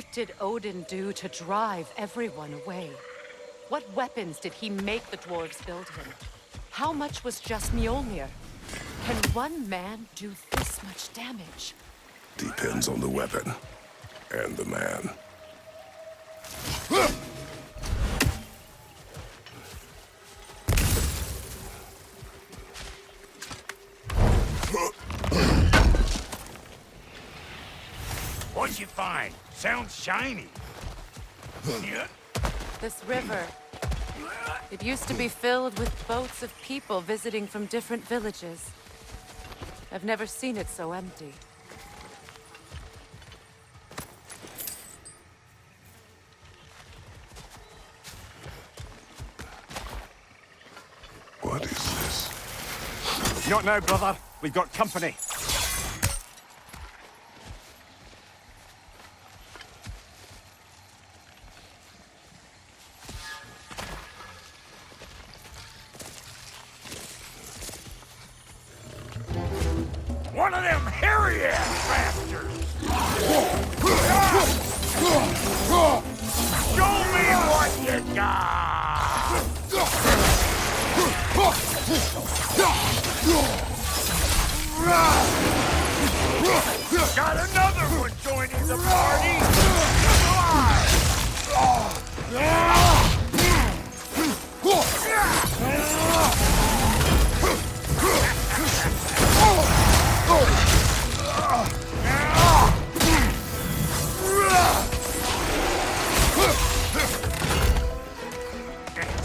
What did Odin do to drive everyone away? What weapons did he make the dwarves build him? How much was just Mjolnir? Can one man do this much damage? Depends on the weapon and the man. What'd you find? Sounds shiny. This river. It used to be filled with boats of people visiting from different villages. I've never seen it so empty. What is this? Not now, brother. We've got company. One of them hairy-ass bastards! Show me what you got! Got another one joining the party!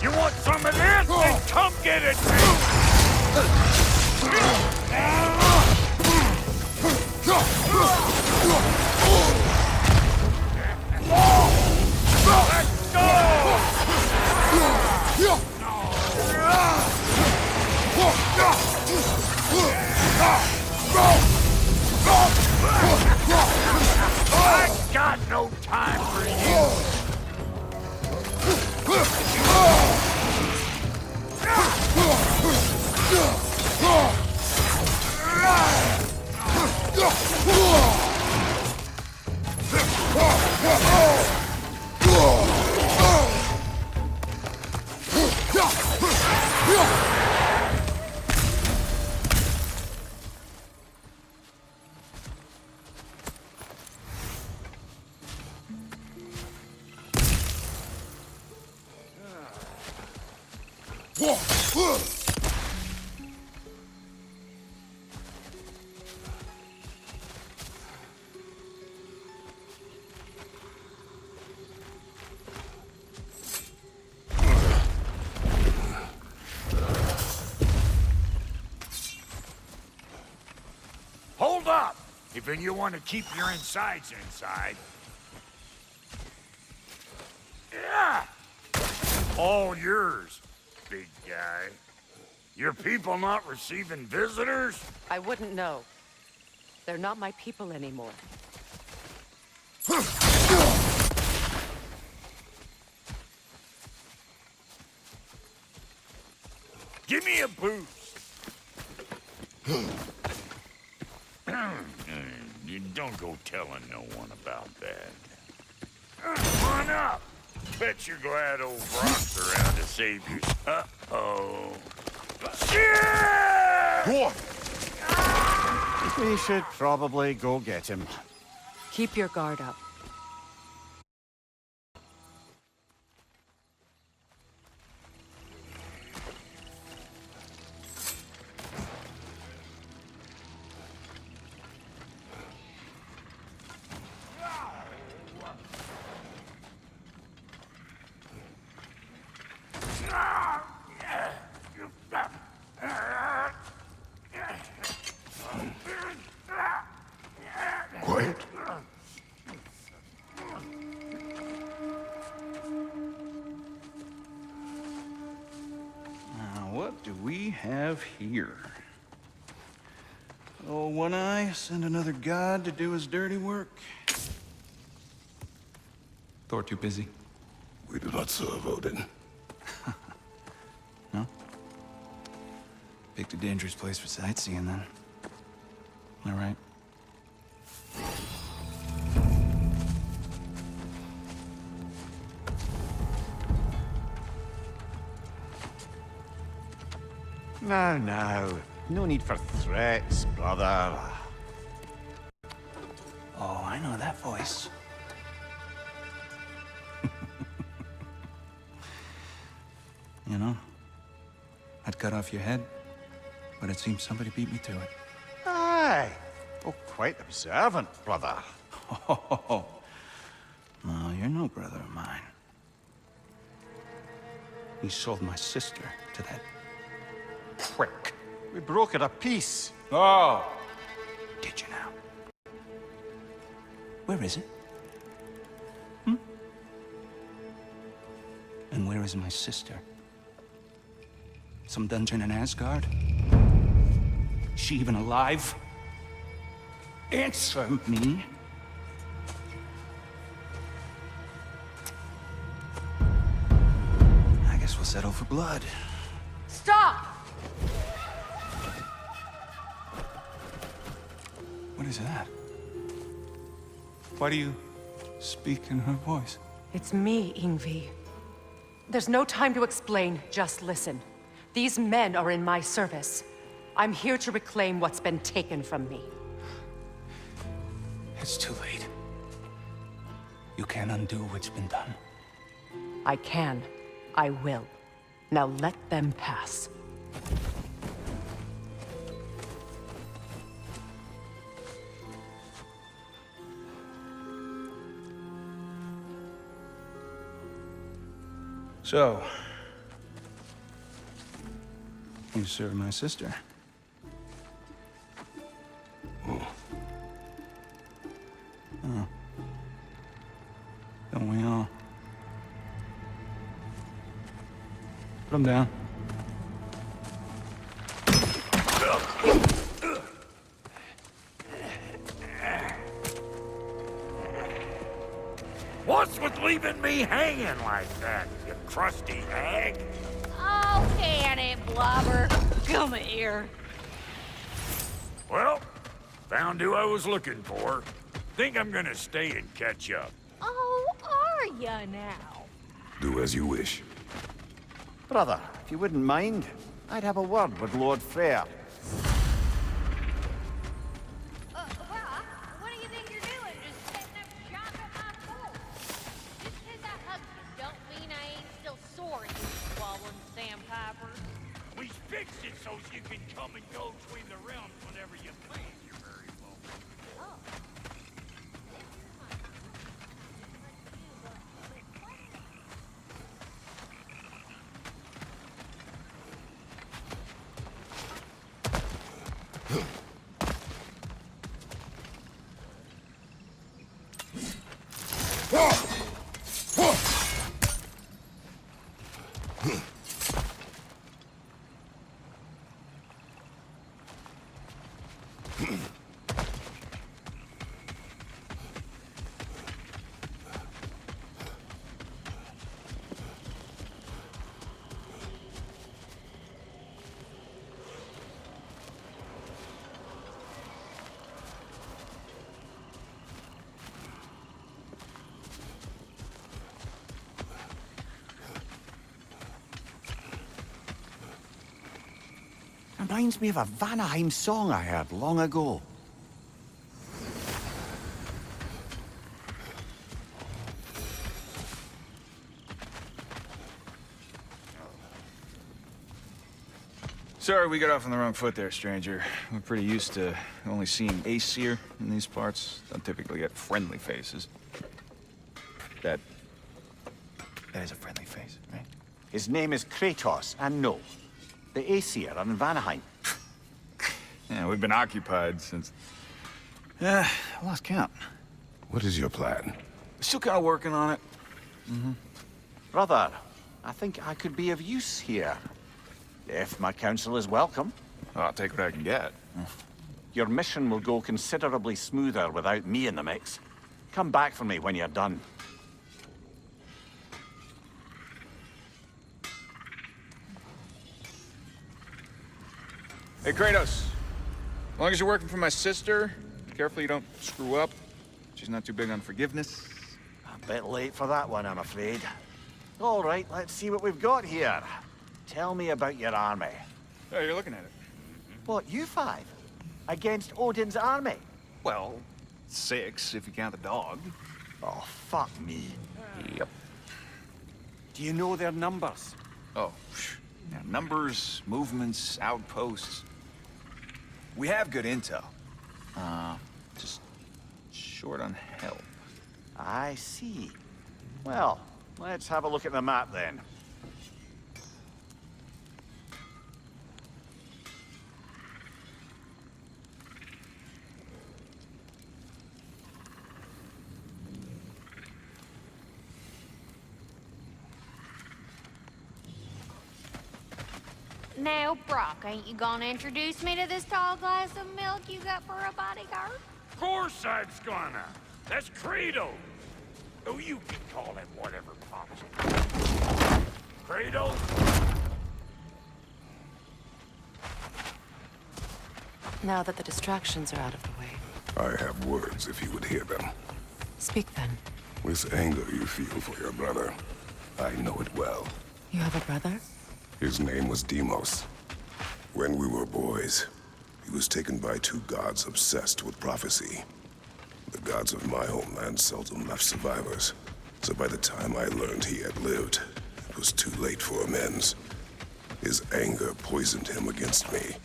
You want some of this? Then come get it, Let's I got no time for you! Hold up! If you want to keep your insides inside. Yeah! All yours, big guy. Your people not receiving visitors? I wouldn't know. They're not my people anymore. Give me a boost. You don't go telling no one about that. Come on up. Bet you're glad old Brock's around to save you. Uh-oh. Shit! We should probably go get him. Keep your guard up. Quiet. Now, what do we have here? Oh, One Eye, send another god to do his dirty work. Thor too busy. We do not serve Odin. No? Picked a dangerous place for sightseeing, then. All right. Now, now. No need for threats, brother. Oh, I know that voice. You know, I'd cut off your head, but it seems somebody beat me to it. Aye. Oh, quite observant, brother. Oh, no, you're no brother of mine. You sold my sister to that prick. We brokered a peace. Oh! Did you now? Where is it? Hmm? And where is my sister? Some dungeon in Asgard? Is she even alive? Answer me. I guess we'll settle for blood. Stop! What is that? Why do you speak in her voice? It's me, Ingvi. There's no time to explain, just listen. These men are in my service. I'm here to reclaim what's been taken from me. It's too late. You can't undo what's been done. I can. I will. Now let them pass. So, you served my sister. Oh. Don't we all? Put him down. What's with leaving me hanging like that, you crusty hag? Oh, can it, Blubber? Come here. Well, found who I was looking for. Think I'm gonna stay and catch up. Oh, are ya now? Do as you wish. Brother, if you wouldn't mind, I'd have a word with Lord Freyr. What do you think you're doing? Just setting up shop at my fort? Just 'cause I hugged you don't mean I ain't still sore, you swallowing sandpiper. We fixed it so you can come and go between the realms whenever you please. You're very welcome. Oh. Reminds me of a Vanaheim song I heard long ago. Sorry we got off on the wrong foot there, stranger. We're pretty used to only seeing Aesir in these parts. Don't typically get friendly faces. That is a friendly face, right? His name is Kratos, and no, the Aesir are in Vanaheim. Yeah, we've been occupied since... I lost count. What is your plan? Still kind of working on it. Brother, I think I could be of use here. If my counsel is welcome. I'll take what I can get. Your mission will go considerably smoother without me in the mix. Come back for me when you're done. Hey, Kratos. As long as you're working for my sister, careful you don't screw up. She's not too big on forgiveness. A bit late for that one, I'm afraid. All right, let's see what we've got here. Tell me about your army. Oh, you're looking at it. What, you five? Against Odin's army? Well, 6 if you count the dog. Oh, fuck me. Yep. Do you know their numbers? Oh, yeah, numbers, movements, outposts. We have good intel. Just short on help. I see. Well, let's have a look at the map then. Now, Brock, ain't you gonna introduce me to this tall glass of milk you got for a bodyguard? Of course I'm gonna. That's Credo. Oh, you can call him whatever pops in. Credo? Now that the distractions are out of the way, I have words if you would hear them. speak then. This anger you feel for your brother, I know it well. You have a brother? His name was Deimos. When we were boys, he was taken by 2 gods obsessed with prophecy. The gods of my homeland seldom left survivors, so by the time I learned he had lived, it was too late for amends. His anger poisoned him against me.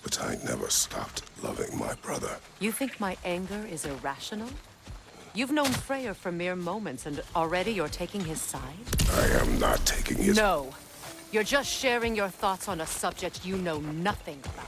But I never stopped loving my brother. You think my anger is irrational? You've known Freyr for mere moments, and already you're taking his side? I am not taking his... No. You're just sharing your thoughts on a subject you know nothing about.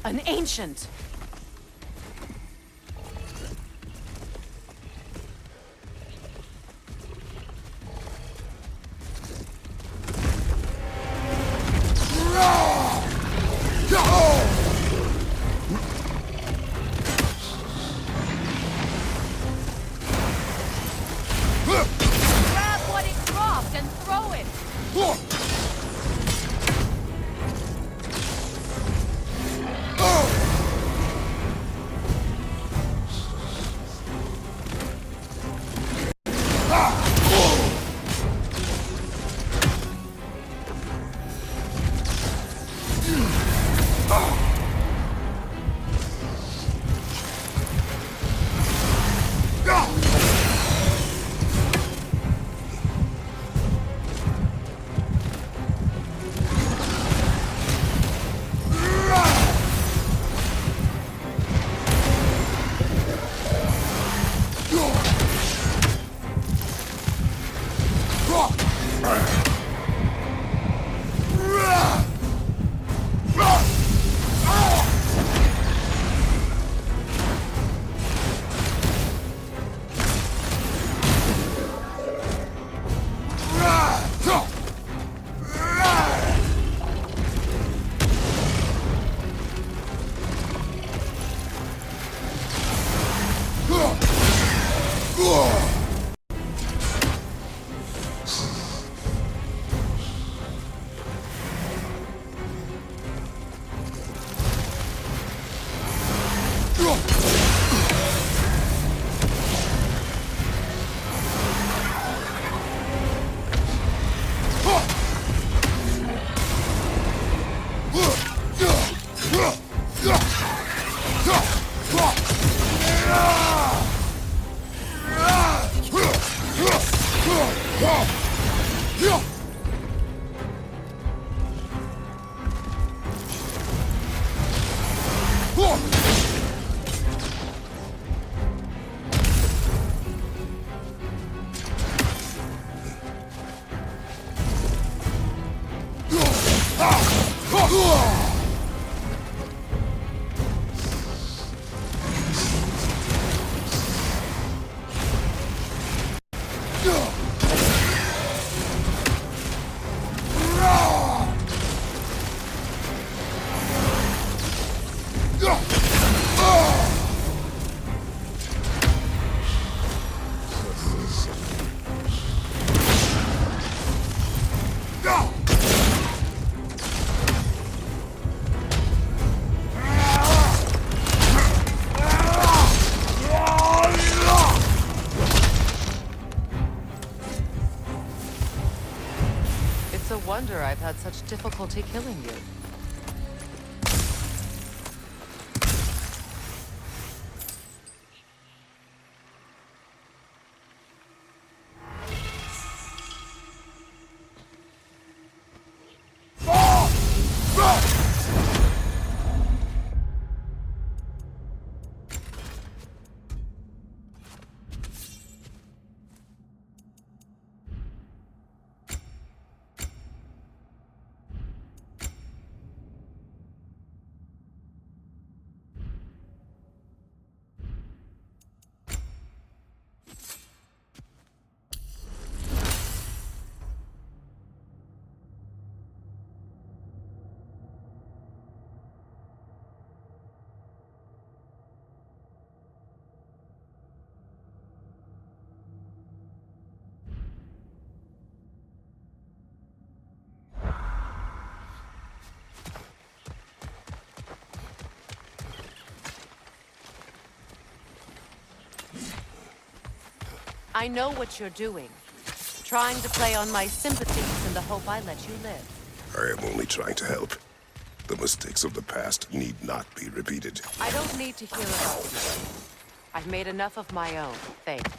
An ancient! Grab what it dropped and throw it! had such difficulty killing you. I know what you're doing. Trying to play on my sympathies in the hope I let you live. I am only trying to help. The mistakes of the past need not be repeated. I don't need to hear about you. I've made enough of my own, thanks.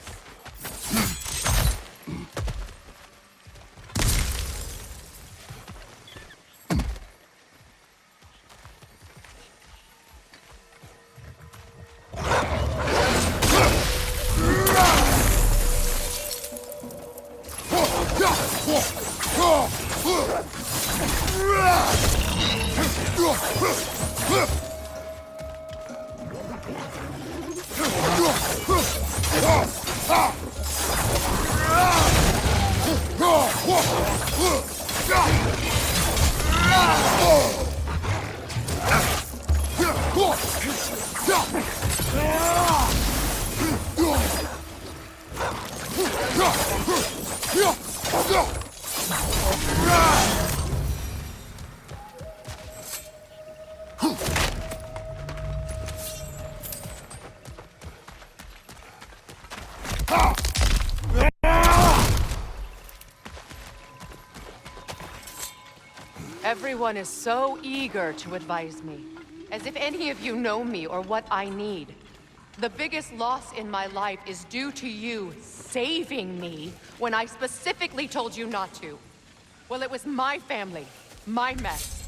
Everyone is so eager to advise me, as if any of you know me or what I need. The biggest loss in my life is due to you saving me when I specifically told you not to. Well, it was my family, my mess.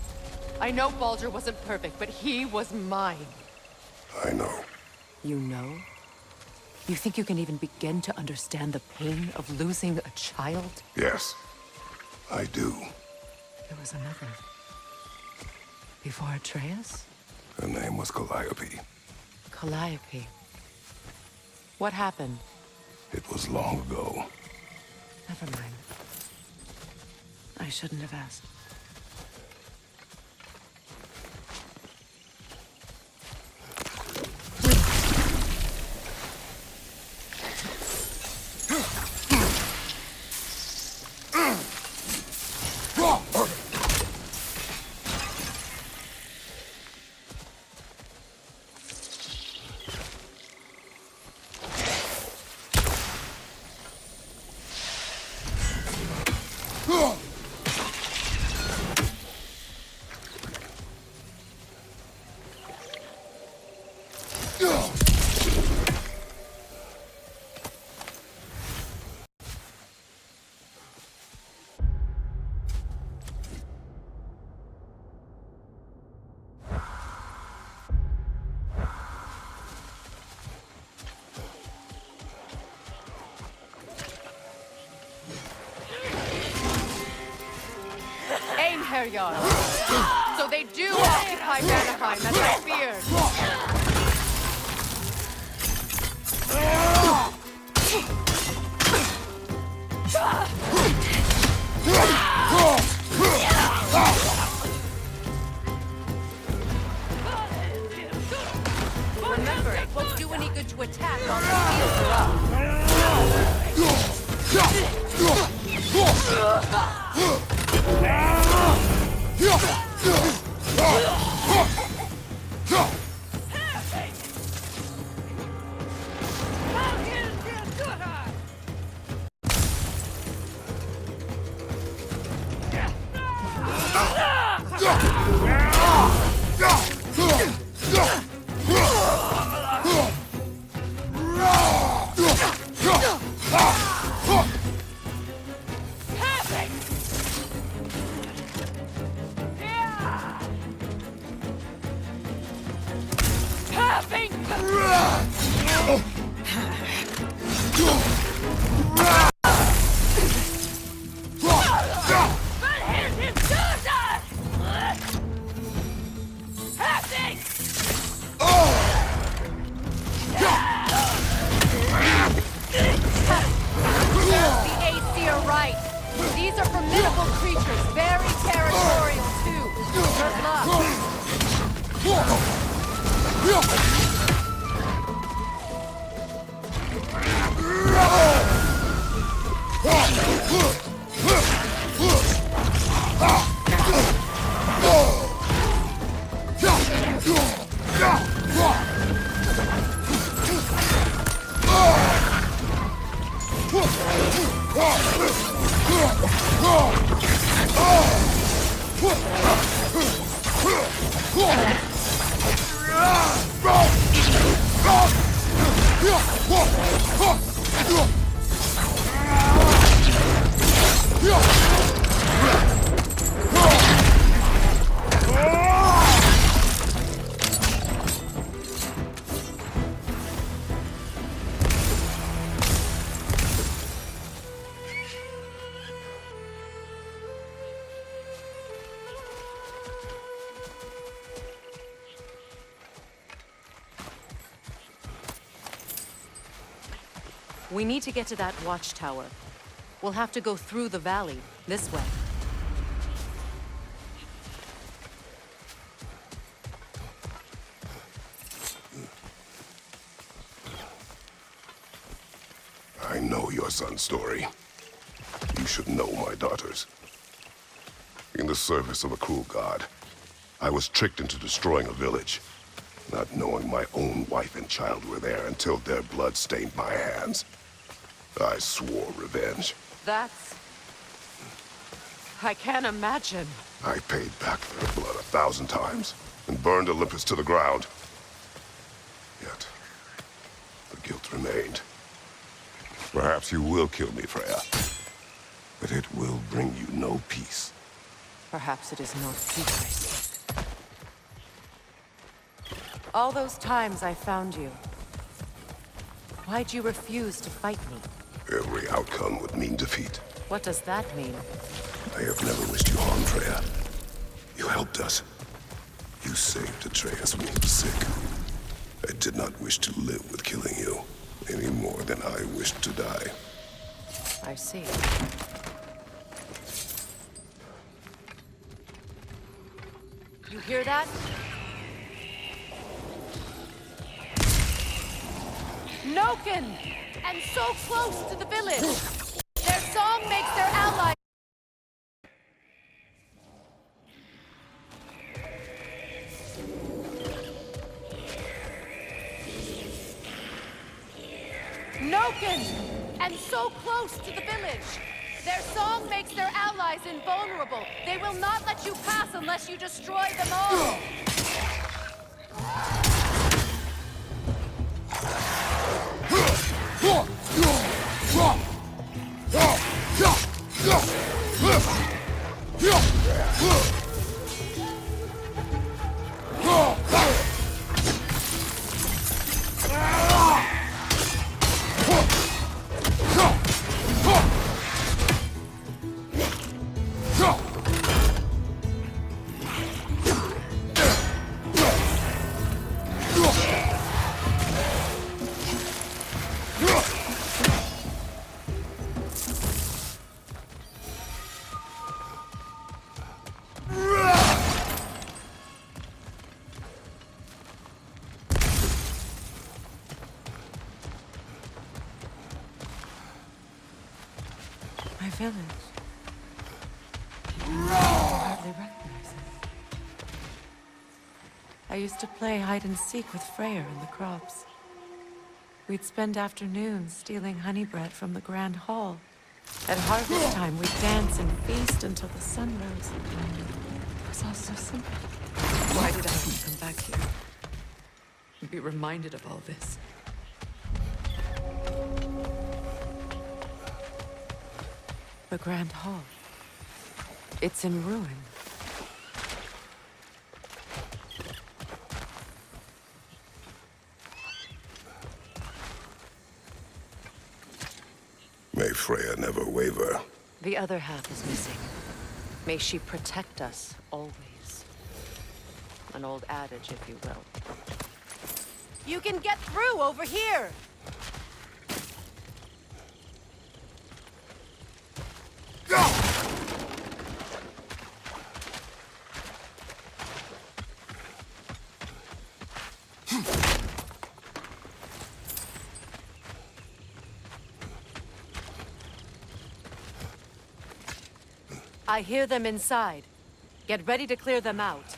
I know Baldur wasn't perfect, but he was mine. I know. You know? You think you can even begin to understand the pain of losing a child? Yes, I do. There was another. Before Atreus? Her name was Calliope. Calliope. What happened? It was long ago. Never mind. I shouldn't have asked. Herjard. So they do occupy Vanaheim, as I feared. Remember, it won't do any good to attack while the shields are up. The AC are right. These are formidable creatures, very territorial too. Good luck. We need to get to that watchtower. We'll have to go through the valley, this way. I know your son's story. You should know my daughter's. In the service of a cruel god, I was tricked into destroying a village, not knowing my own wife and child were there until their blood stained my hands. I swore revenge. That's... I can't imagine. I paid back their blood 1,000 times and burned Olympus to the ground. Yet, the guilt remained. Perhaps you will kill me, Freya, but it will bring you no peace. Perhaps it is not peace I seek. All those times I found you, why'd you refuse to fight me? Every outcome would mean defeat. What does that mean? I have never wished you harm, Freya. You helped us. You saved Atreus when he was sick. I did not wish to live with killing you, any more than I wished to die. I see. You hear that? Noken! And so close to the village! Their song makes their allies... Noken! And so close to the village! Their song makes their allies invulnerable. They will not let you pass unless you destroy them all! My village. I hardly recognize it. I used to play hide and seek with Freyr in the crops. We'd spend afternoons stealing honey bread from the grand hall. At harvest time, we'd dance and feast until the sun rose. It was all so simple. Why did I want to come back here? And be reminded of all this? The Grand Hall. It's in ruin. Freya never waver. The other half is missing. May she protect us always. An old adage, if you will. You can get through over here! I hear them inside. Get ready to clear them out.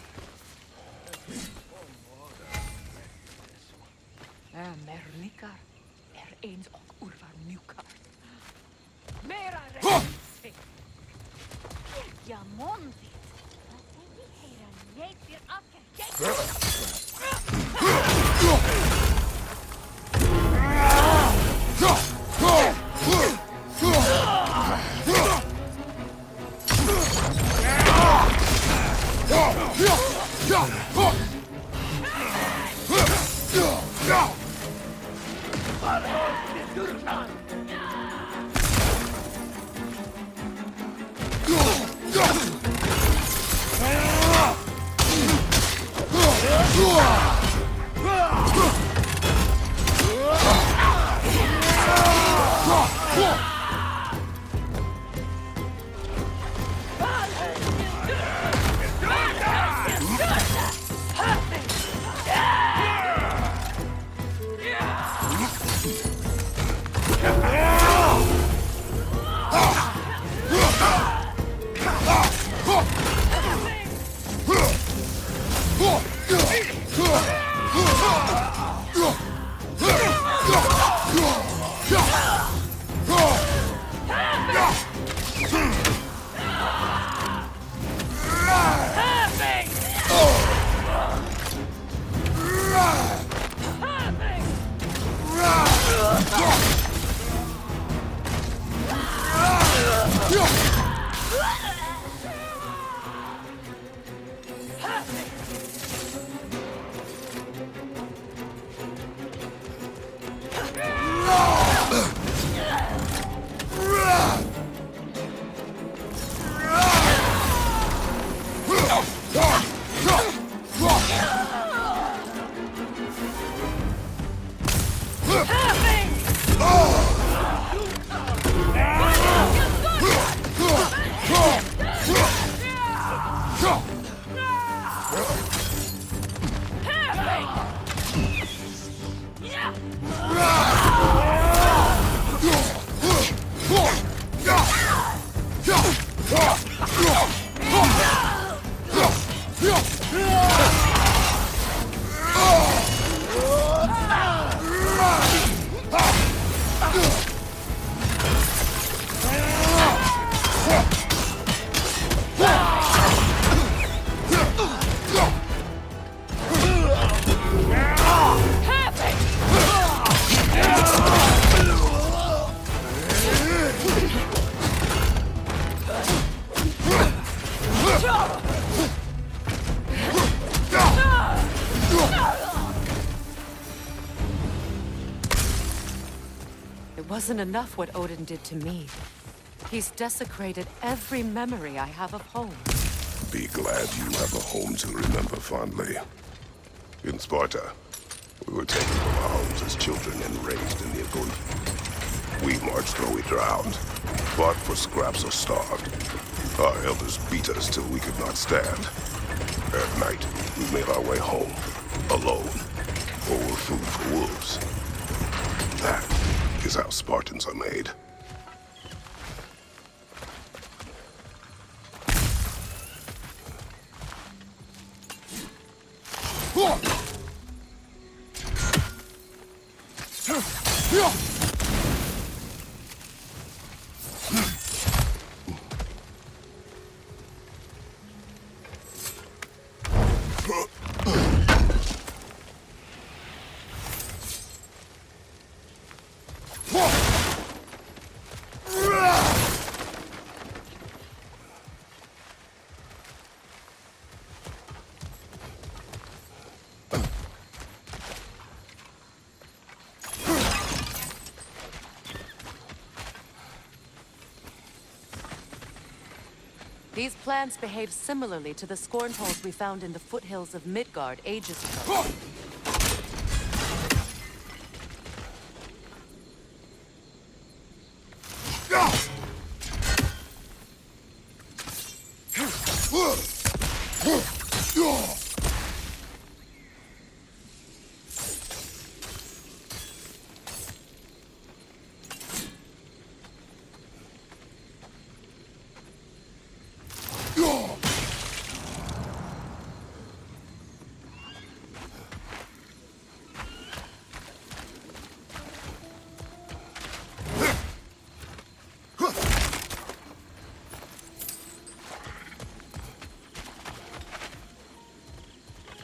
It wasn't enough what Odin did to me. He's desecrated every memory I have of home. Be glad you have a home to remember fondly. In Sparta, we were taken from our homes as children and raised in the Agoni. We marched or we drowned, fought for scraps or starved. Our elders beat us till we could not stand. At night, we made our way home, alone, or were food for wolves. That is how Spartans are made. These plants behave similarly to the scorn holes we found in the foothills of Midgard ages ago.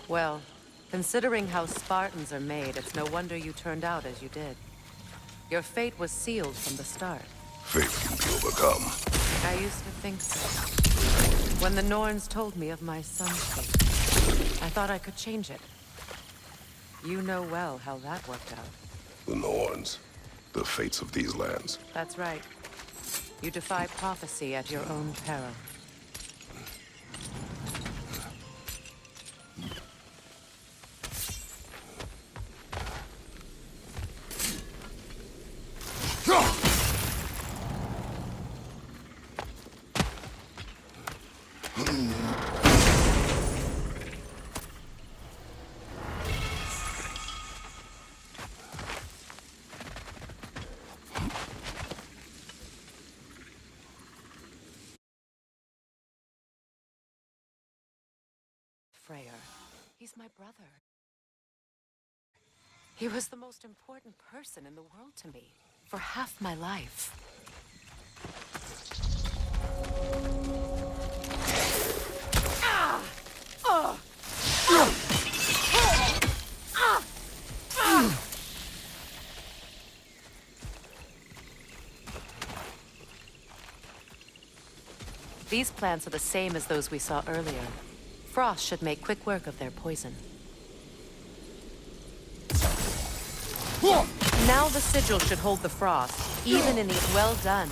Well, considering how Spartans are made, it's no wonder you turned out as you did. Your fate was sealed from the start. Fate can be overcome. I used to think so. When the Norns told me of my son's fate, I thought I could change it. You know well how that worked out. The Norns. The fates of these lands. That's right. You defy prophecy at your own peril. Freyr. He's my brother. He was the most important person in the world to me for half my life. These plants are the same as those we saw earlier. Frost should make quick work of their poison. Now the sigil should hold the frost, even in these well done.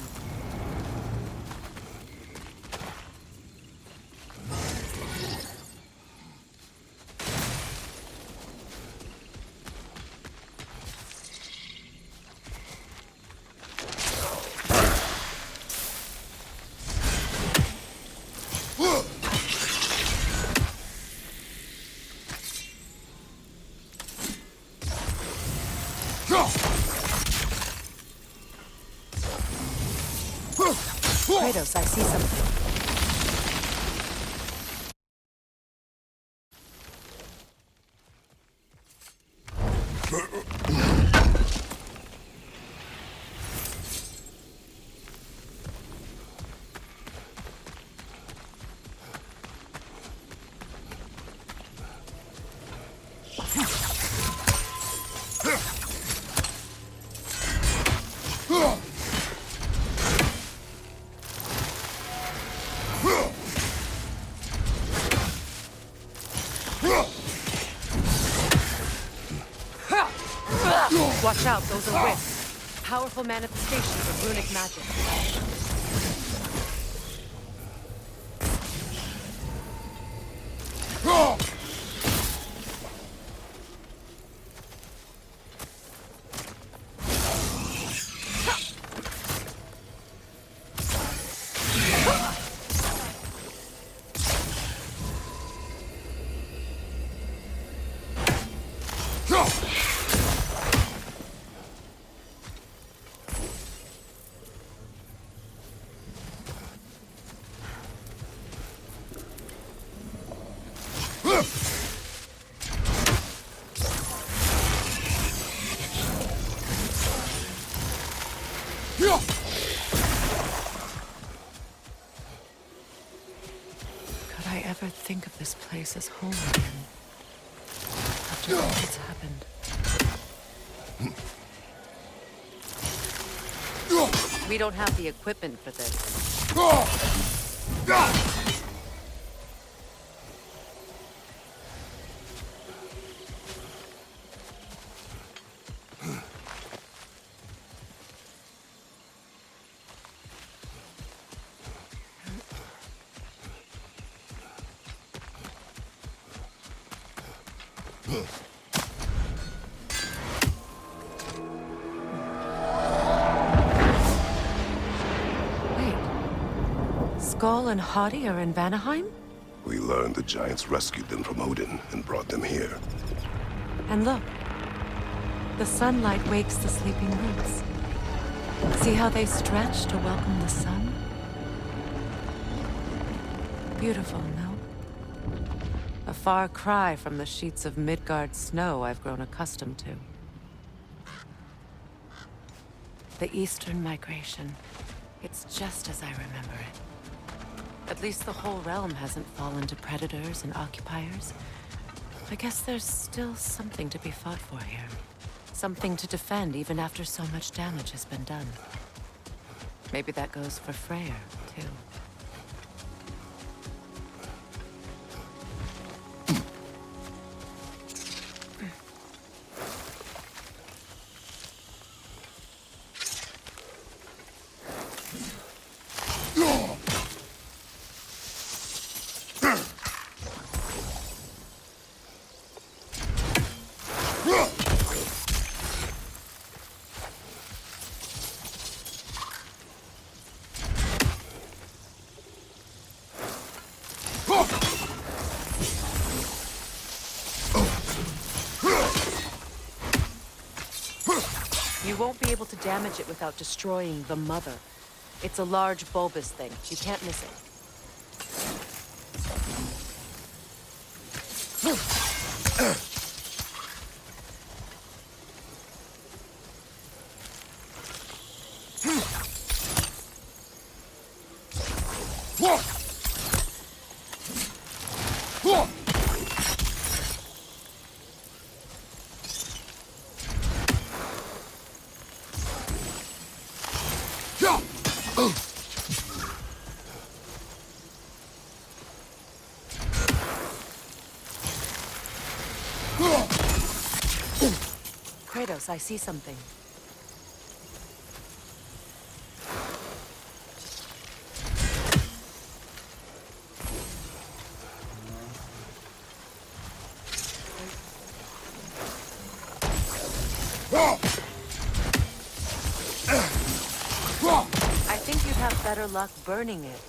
Kratos, I see something. Watch out, those are wisps. Powerful manifestations of runic magic. Could I ever think of this place as home again? After all that's happened. We don't have the equipment for this. Skoll and Hati are in Vanaheim? We learned the giants rescued them from Odin and brought them here. And look, the sunlight wakes the sleeping roots. See how they stretch to welcome the sun? Beautiful, no? A far cry from the sheets of Midgard snow I've grown accustomed to. The Eastern migration. It's just as I remember it. At least the whole realm hasn't fallen to predators and occupiers. I guess there's still something to be fought for here. Something to defend even after so much damage has been done. Maybe that goes for Freyr, too. You won't be able to damage it without destroying the mother. It's a large bulbous thing. You can't miss it. Kratos, I see something. I think you'd have better luck burning it.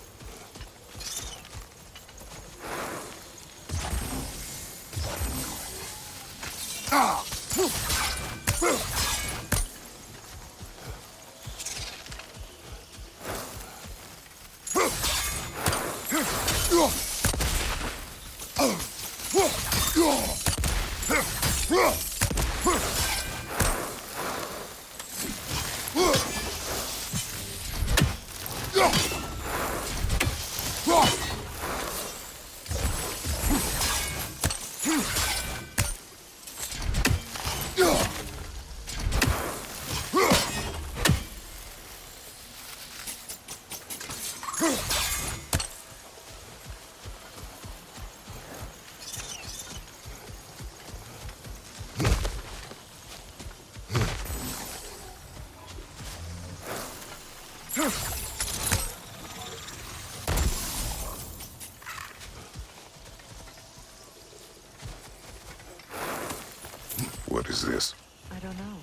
What is this? I don't know.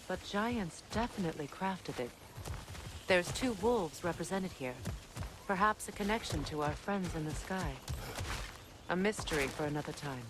But giants definitely crafted it. There's 2 wolves represented here. Perhaps a connection to our friends in the sky. A mystery for another time.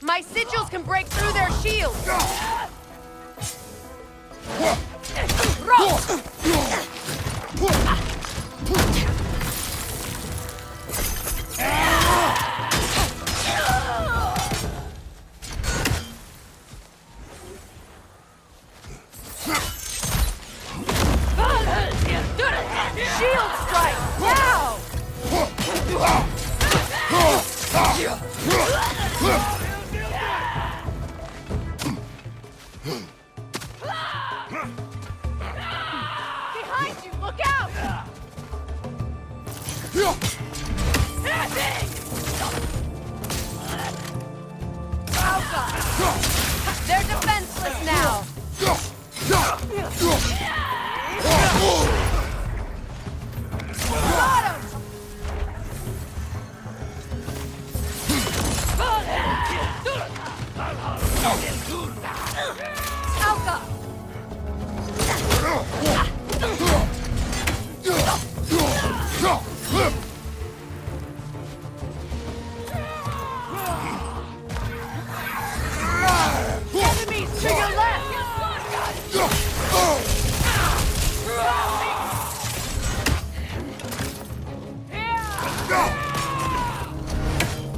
My sigils can break through their shields! Shield strike! Now! They're defenseless now! Got him! Alka! Enemies to your left!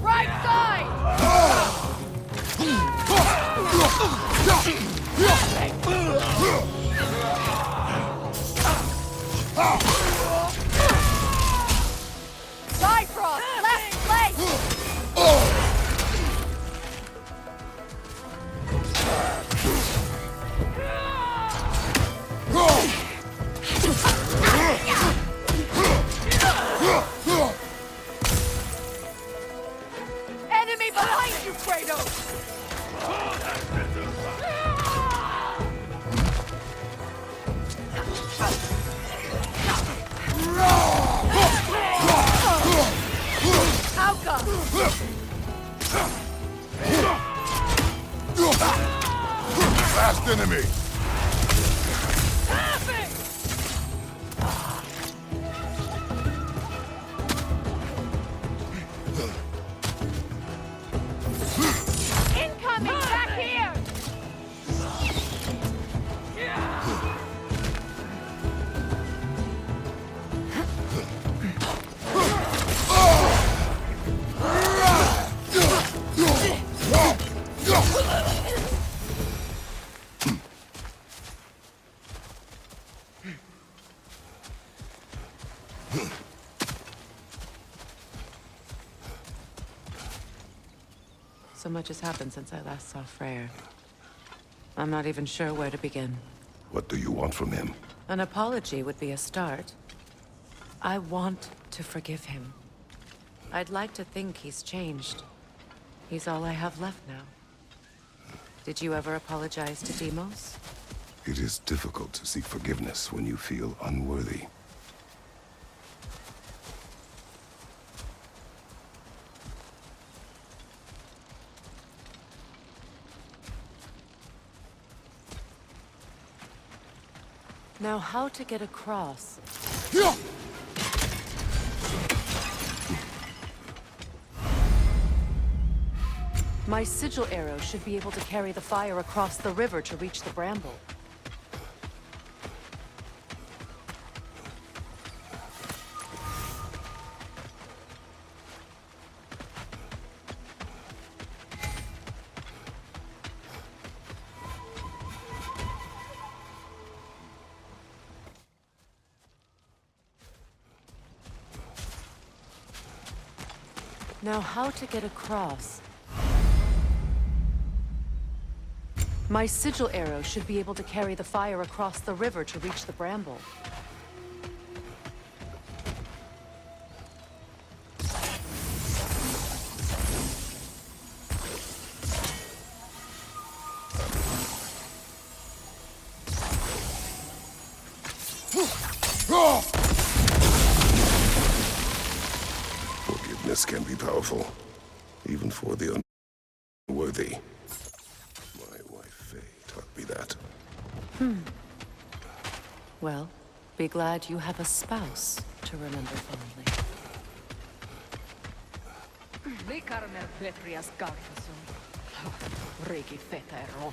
Right side! Bifrost, left flank! Enemy behind you, Kratos! Alka! Last enemy! Incoming! Back here! So much has happened since I last saw Freyr. I'm not even sure where to begin. What do you want from him? An apology would be a start. I want to forgive him. I'd like to think he's changed. He's all I have left now. Did you ever apologize to Deimos? It is difficult to seek forgiveness when you feel unworthy. Now, how to get across? My sigil arrow should be able to carry the fire across the river to reach the bramble. Now, how to get across? My sigil arrow should be able to carry the fire across the river to reach the bramble. Forgiveness can be powerful, even for the unworthy. My wife Faye taught me that. Well, be glad you have a spouse to remember fondly. Likarmer Petrias Garfason. Riki Fetero.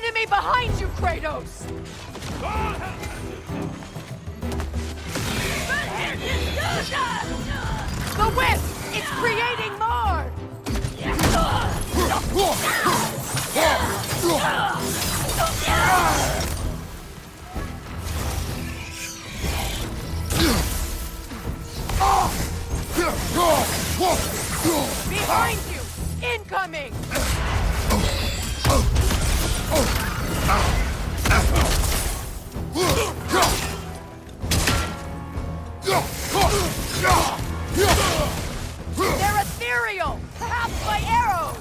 Enemy behind you, Kratos! Behind you! Incoming! They're ethereal! Perhaps by arrows!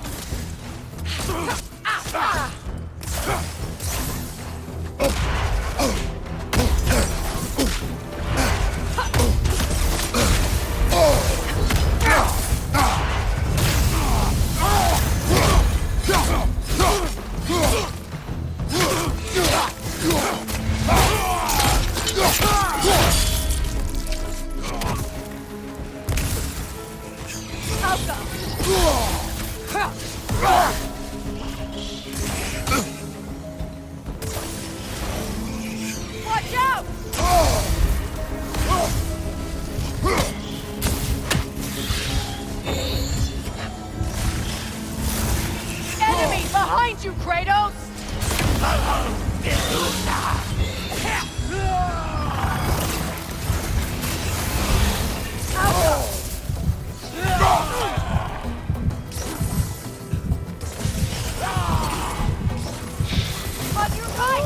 Watch out! Enemy behind you, Kratos! On your right!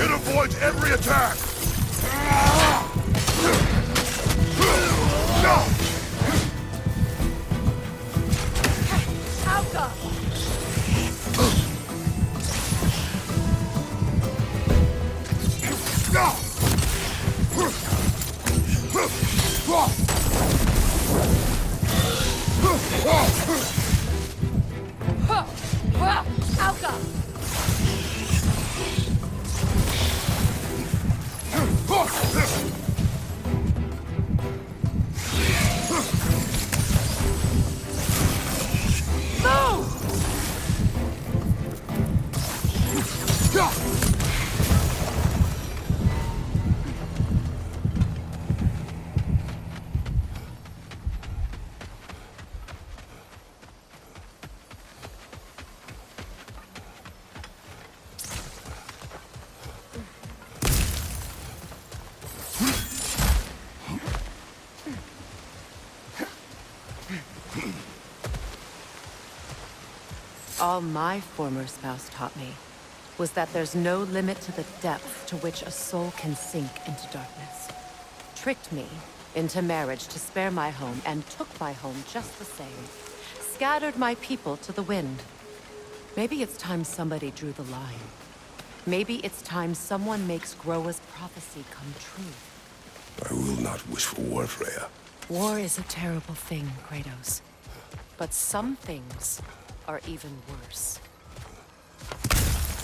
It avoids every attack! Alka! Alka! All my former spouse taught me was that there's no limit to the depth to which a soul can sink into darkness. Tricked me into marriage to spare my home and took my home just the same. Scattered my people to the wind. Maybe it's time somebody drew the line. Maybe it's time someone makes Groa's prophecy come true. I will not wish for war, Freya. War is a terrible thing, Kratos. But some things are even worse.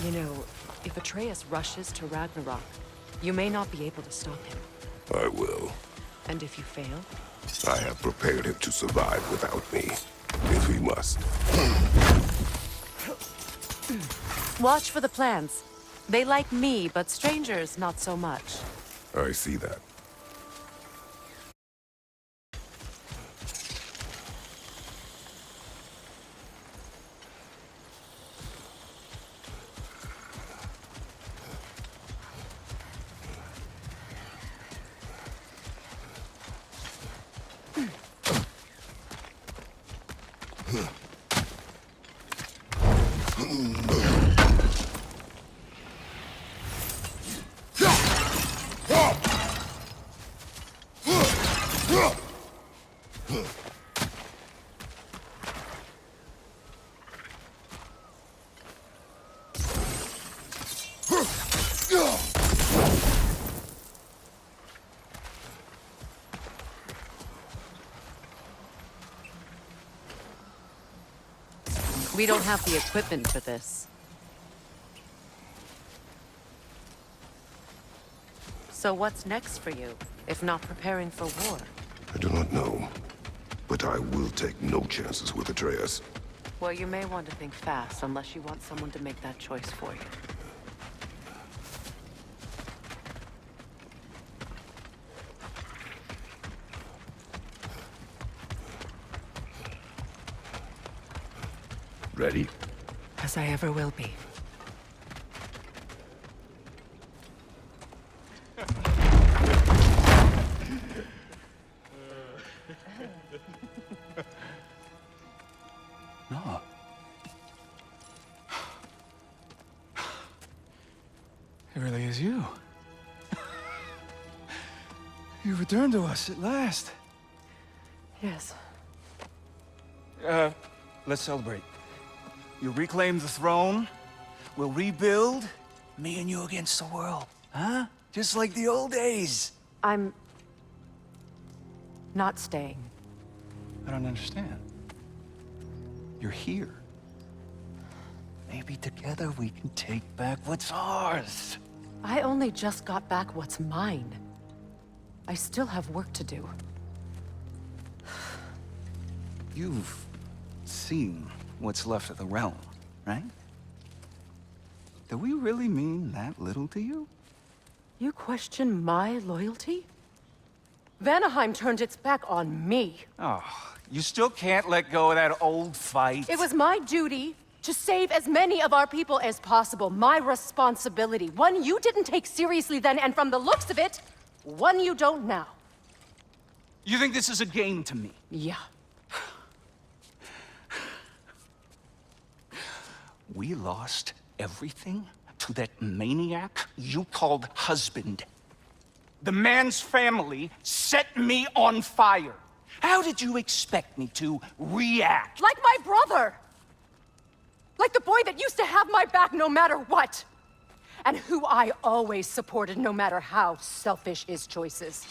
You know, if Atreus rushes to Ragnarok, you may not be able to stop him. I will. And if you fail? I have prepared him to survive without me, if he must. Watch for the plants. They like me, but strangers not so much. I see that. We don't have the equipment for this. So what's next for you, if not preparing for war? I do not know, but I will take no chances with Atreus. Well, you may want to think fast, unless you want someone to make that choice for you. Ready? As I ever will be. No. It really is you. You returned to us at last. Yes. Let's celebrate. You reclaim the throne. We'll rebuild. Me and you against the world. Huh? Just like the old days. I'm... not staying. I don't understand. You're here. Maybe together we can take back what's ours. I only just got back what's mine. I still have work to do. You've seen what's left of the realm, right? Do we really mean that little to you? You question my loyalty? Vanaheim turned its back on me. Oh, you still can't let go of that old fight? It was my duty to save as many of our people as possible. My responsibility. One you didn't take seriously then, and from the looks of it, one you don't now. You think this is a game to me? Yeah. We lost everything to that maniac you called husband. The man's family set me on fire. How did you expect me to react? Like my brother! Like the boy that used to have my back no matter what! And who I always supported no matter how selfish his choices.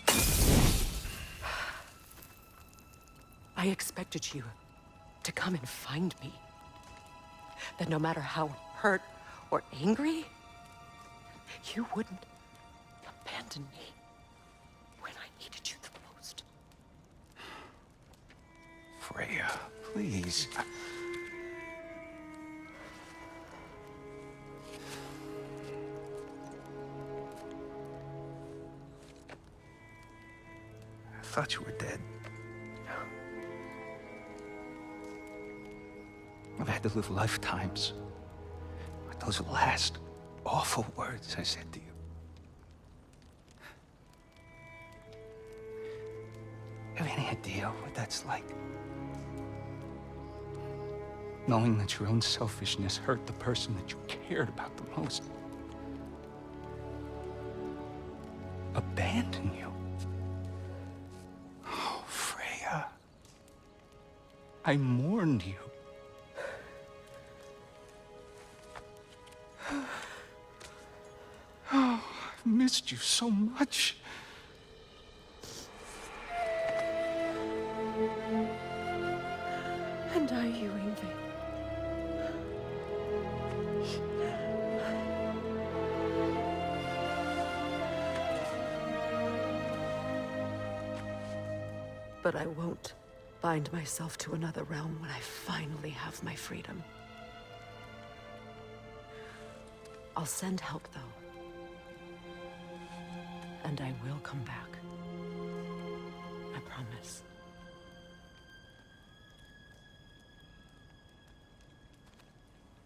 I expected you to come and find me. That no matter how hurt or angry, you wouldn't abandon me when I needed you the most. Freya, please. I thought you were dead. I've had to live lifetimes with those last awful words I said to you. Have any idea what that's like? Knowing that your own selfishness hurt the person that you cared about the most. Abandon you. Oh, Freya. I mourned you. Oh, I've missed you so much. And I you, Yngvi. But I won't bind myself to another realm when I finally have my freedom. I'll send help, though. And I will come back. I promise.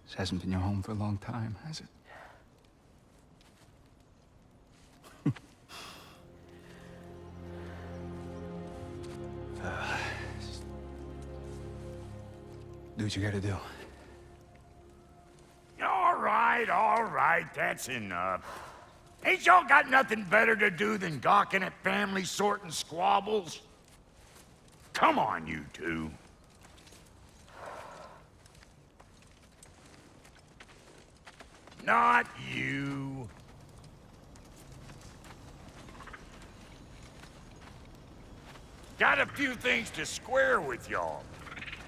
This hasn't been your home for a long time, has it? Do what you gotta do. All right, that's enough. Ain't y'all got nothing better to do than gawking at family sorting squabbles? Come on, you two. Not you. Got a few things to square with y'all.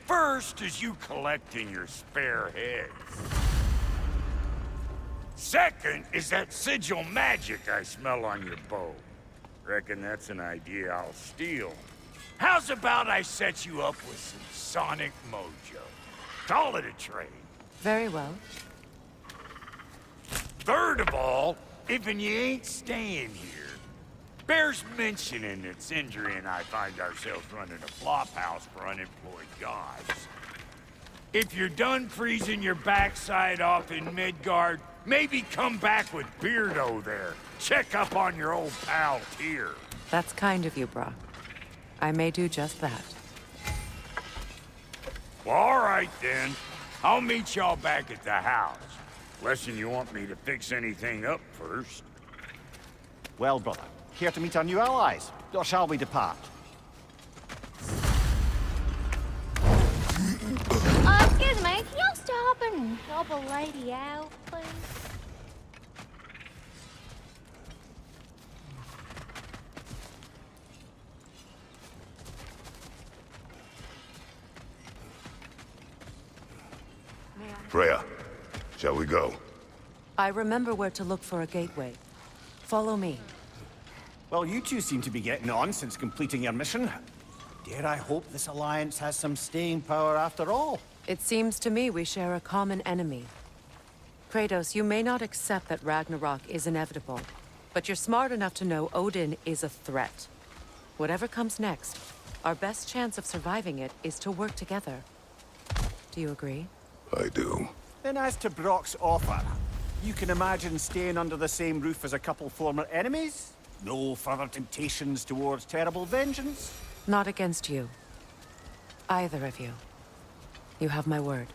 First is you collecting your spare heads. Second is that sigil magic I smell on your bow. Reckon that's an idea I'll steal. How's about I set you up with some sonic mojo? Call it a trade. Very well. Third of all, if you ain't staying here, bears mentioning that Sindri and I find ourselves running a flop house for unemployed gods. If you're done freezing your backside off in Midgard, maybe come back with Beardo there. Check up on your old pal Tyr. That's kind of you, Brock. I may do just that. Well, all right then. I'll meet y'all back at the house. Less'n you want me to fix anything up first. Well, brother, care to meet our new allies? Or shall we depart? Excuse me, can y'all stop and help a lady out, please? Freya, shall we go? I remember where to look for a gateway. Follow me. Well, you two seem to be getting on since completing your mission. Dare I hope this alliance has some staying power after all? It seems to me we share a common enemy. Kratos, you may not accept that Ragnarok is inevitable, but you're smart enough to know Odin is a threat. Whatever comes next, our best chance of surviving it is to work together. Do you agree? I do. Then as to Brock's offer, you can imagine staying under the same roof as a couple former enemies? No further temptations towards terrible vengeance? Not against you. Either of you. You have my word.